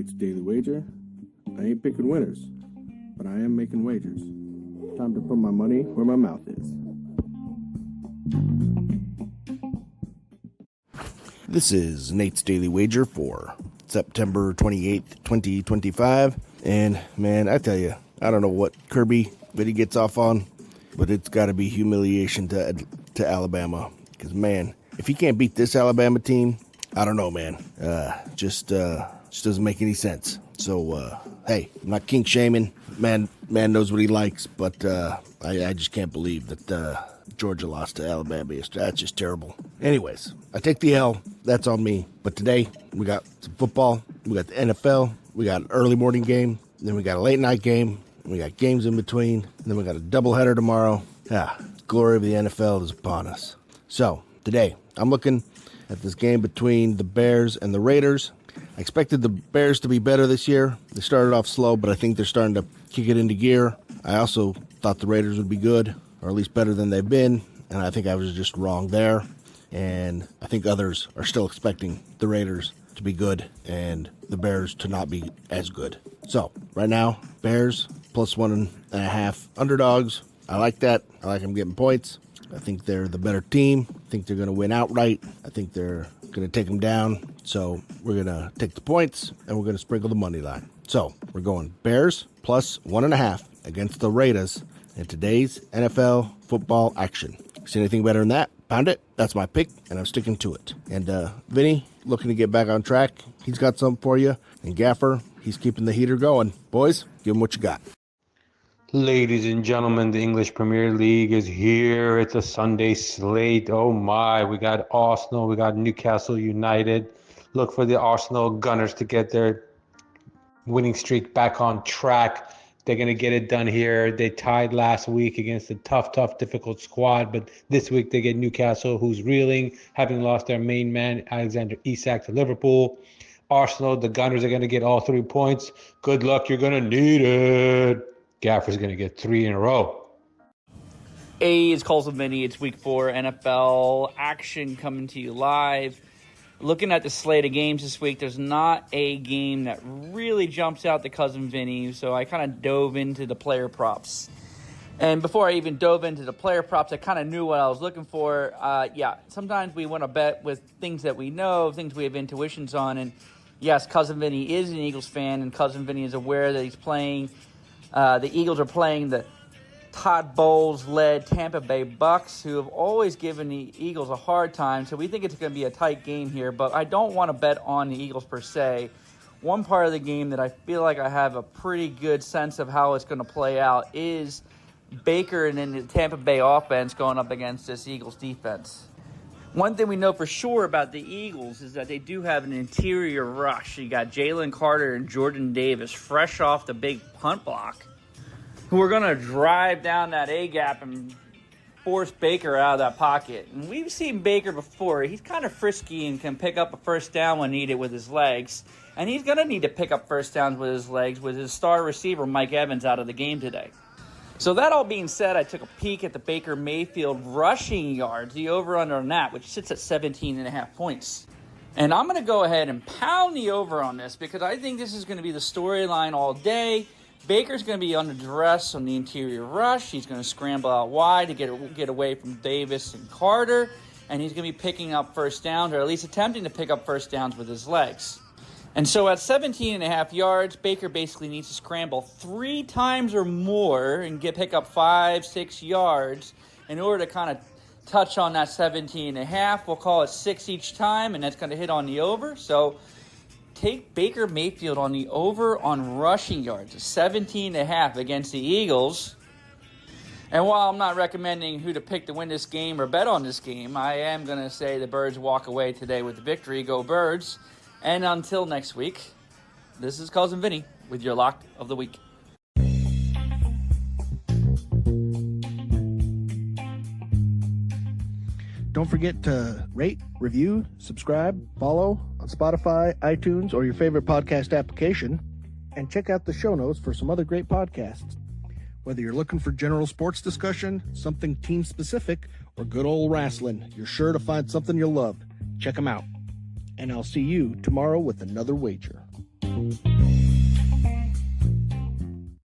Nate's Daily Wager. I ain't picking winners, but I am making wagers. Time to put my money where my mouth is. This is Nate's Daily Wager for September 28th, 2025. And man, I tell you, I don't know what Kirby Vinny gets off on, but it's got to be humiliation to Alabama. Because man, if he can't beat this Alabama team, I don't know, man. Just doesn't make any sense. So, hey, I'm not kink shaming. Man knows what he likes, but I just can't believe that Georgia lost to Alabama yesterday. That's just terrible. Anyways, I take the L. That's on me. But today, we got some football. We got the NFL. We got an early morning game. Then we got a late night game. We got games in between. And then we got a doubleheader tomorrow. Glory of the NFL is upon us. So, today, I'm looking at this game between the Bears and the Raiders. I expected the Bears to be better this year. They started off slow, but I think they're starting to kick it into gear. I also thought the Raiders would be good, or at least better than they've been, and I think I was just wrong there. And I think others are still expecting the Raiders to be good and the Bears to not be as good. So, right now, Bears plus 1.5 underdogs. I like that. I like them getting points. I think they're the better team. I think they're going to win outright. I think they're going to take them down. So we're going to take the points, and we're going to sprinkle the money line. So we're going Bears plus 1.5 against the Raiders in today's NFL football action. See anything better than that? Pound it. That's my pick, and I'm sticking to it. And Vinny, looking to get back on track. He's got something for you. And Gaffer, he's keeping the heater going. Boys, give him what you got. Ladies and gentlemen, the English Premier League is here. It's a Sunday slate. Oh my, we got Arsenal, we got Newcastle United. Look for the Arsenal Gunners to get their winning streak back on track. They're going to get it done here. They tied last week against a tough, difficult squad, but this week they get Newcastle, who's reeling, having lost their main man, Alexander Isak, to Liverpool. Arsenal, the Gunners are going to get all 3 points. Good luck, you're going to need it. Gaffer's going to get 3 in a row. Hey, it's Cousin Vinny. It's week 4 NFL action coming to you live. Looking at the slate of games this week, there's not a game that really jumps out to Cousin Vinny, so I kind of dove into the player props. And before I even dove into the player props, I kind of knew what I was looking for. Sometimes we want to bet with things that we know, things we have intuitions on. And yes, Cousin Vinny is an Eagles fan, and Cousin Vinny is aware that he's playing. The Eagles are playing the Todd Bowles-led Tampa Bay Bucks, who have always given the Eagles a hard time. So we think it's going to be a tight game here, but I don't want to bet on the Eagles per se. One part of the game that I feel like I have a pretty good sense of how it's going to play out is Baker and then the Tampa Bay offense going up against this Eagles defense. One thing we know for sure about the Eagles is that they do have an interior rush. You got Jalen Carter and Jordan Davis fresh off the big punt block, who are going to drive down that A-gap and force Baker out of that pocket. And we've seen Baker before. He's kind of frisky and can pick up a first down when needed with his legs. And he's going to need to pick up first downs with his legs with his star receiver, Mike Evans, out of the game today. So that all being said, I took a peek at the Baker Mayfield rushing yards, the over-under on that, which sits at 17.5 points. And I'm going to go ahead and pound the over on this because I think this is going to be the storyline all day. Baker's going to be under duress on the interior rush. He's going to scramble out wide to get away from Davis and Carter. And he's going to be picking up first downs, or at least attempting to pick up first downs with his legs. And so at 17.5 yards, Baker basically needs to scramble 3 times or more and pick up 5-6 yards in order to kind of touch on that 17.5. We'll call it 6 each time, and that's going to hit on the over. So take Baker Mayfield on the over on rushing yards, 17.5 against the Eagles. And while I'm not recommending who to pick to win this game or bet on this game, I am going to say the Birds walk away today with the victory. Go Birds. And until next week, this is Cousin Vinny with your lock of the week. Don't forget to rate, review, subscribe, follow on Spotify, iTunes, or your favorite podcast application. And check out the show notes for some other great podcasts. Whether you're looking for general sports discussion, something team-specific, or good old wrestling, you're sure to find something you'll love. Check them out. And I'll see you tomorrow with another wager.